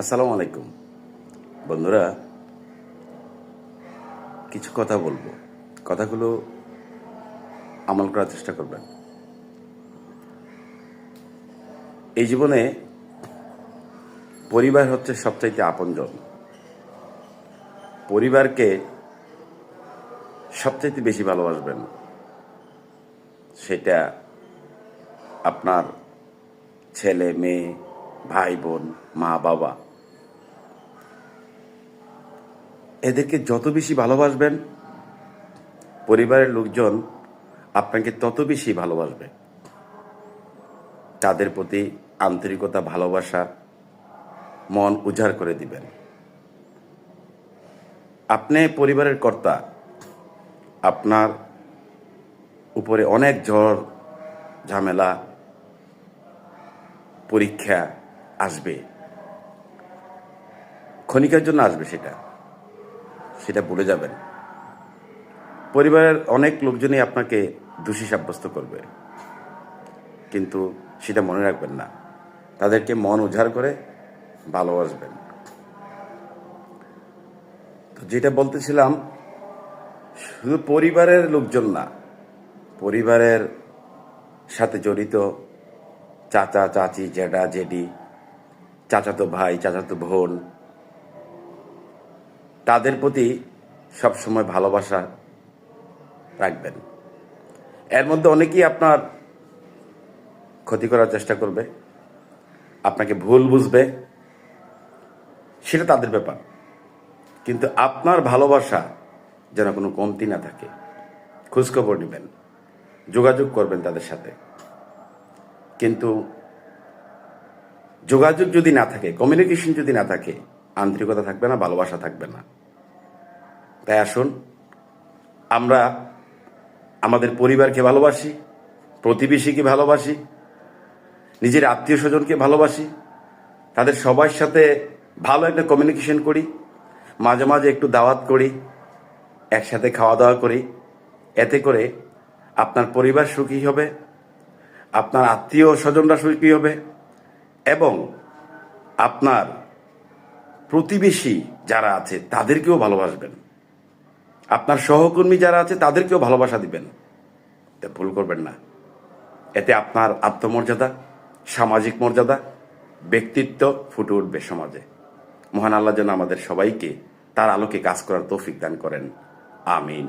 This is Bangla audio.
আসসালামু আলাইকুম বন্ধুরা। কিছু কথা বলবো, কথাগুলো আমল করার চেষ্টা করবেন। এই জীবনে পরিবার হচ্ছে সবচাইতে আপনজন। পরিবারকে সবচাইতে বেশি ভালোবাসবেন, সেটা আপনার ছেলে মেয়ে, ভাই বোন, মা বাবা, এদেরকে যত বেশি ভালোবাসবেন পরিবারের লোকজন আপনাকে তত বেশি ভালোবাসবে। তাদের প্রতি আন্তরিকতা, ভালোবাসা, মন উজাড় করে দিবেন। আপনি পরিবারের কর্তা, আপনার উপরে অনেক ঝড় ঝামেলা, পরীক্ষা আসবে, ক্ষণিকের জন্য আসবে, সেটা ভুলে যাবেন। পরিবারের অনেক লোকজনই আপনাকে দোষী সাব্যস্ত করবে, কিন্তু সেটা মনে রাখবেন না। তাদেরকে মন উজাড় করে ভালোবাসবেন। তো যেটা বলতেছিলাম, শুধু পরিবারের লোকজন না, পরিবারের সাথে জড়িত চাচা চাচি, জেঠা জেঠি, চাচাতো ভাই, চাচাতো বোন, তাদের প্রতি সবসময় ভালোবাসা রাখবেন। এর মধ্যে অনেকেই আপনার ক্ষতি করার চেষ্টা করবে, আপনাকে ভুল বুঝবে, সেটা তাদের ব্যাপার। কিন্তু আপনার ভালোবাসা যেন কোনো কমতি না থাকে। খোঁজখবর নেবেন, যোগাযোগ করবেন তাদের সাথে। কিন্তু যোগাযোগ যদি না থাকে, কমিউনিকেশন যদি না থাকে, আন্তরিকতা থাকবে না, ভালোবাসা থাকবে না। তাই আসুন, আমরা আমাদের পরিবারকে ভালোবাসি, প্রতিবেশীকে ভালোবাসি, নিজের আত্মীয় স্বজনকে ভালোবাসি, তাদের সবার সাথে ভালো একটা কমিউনিকেশন করি, মাঝে মাঝে একটু দাওয়াত করি, একসাথে খাওয়া দাওয়া করি। এতে করে আপনার পরিবার সুখী হবে, আপনার আত্মীয় স্বজনরা সুখী হবে, এবং আপনার প্রতিবেশী যারা আছে তাদেরকেও ভালোবাসবেন। আপনার সহকর্মী যারা আছে তাদেরকেও ভালোবাসা দিবেন। ভুল করবেন না। এতে আপনার আত্মমর্যাদা, সামাজিক মর্যাদা, ব্যক্তিত্ব ফুটে উঠবে সমাজে। মহান আল্লাহ যেন আমাদের সবাইকে তার আলোকে কাজ করার তৌফিক দান করেন। আমিন।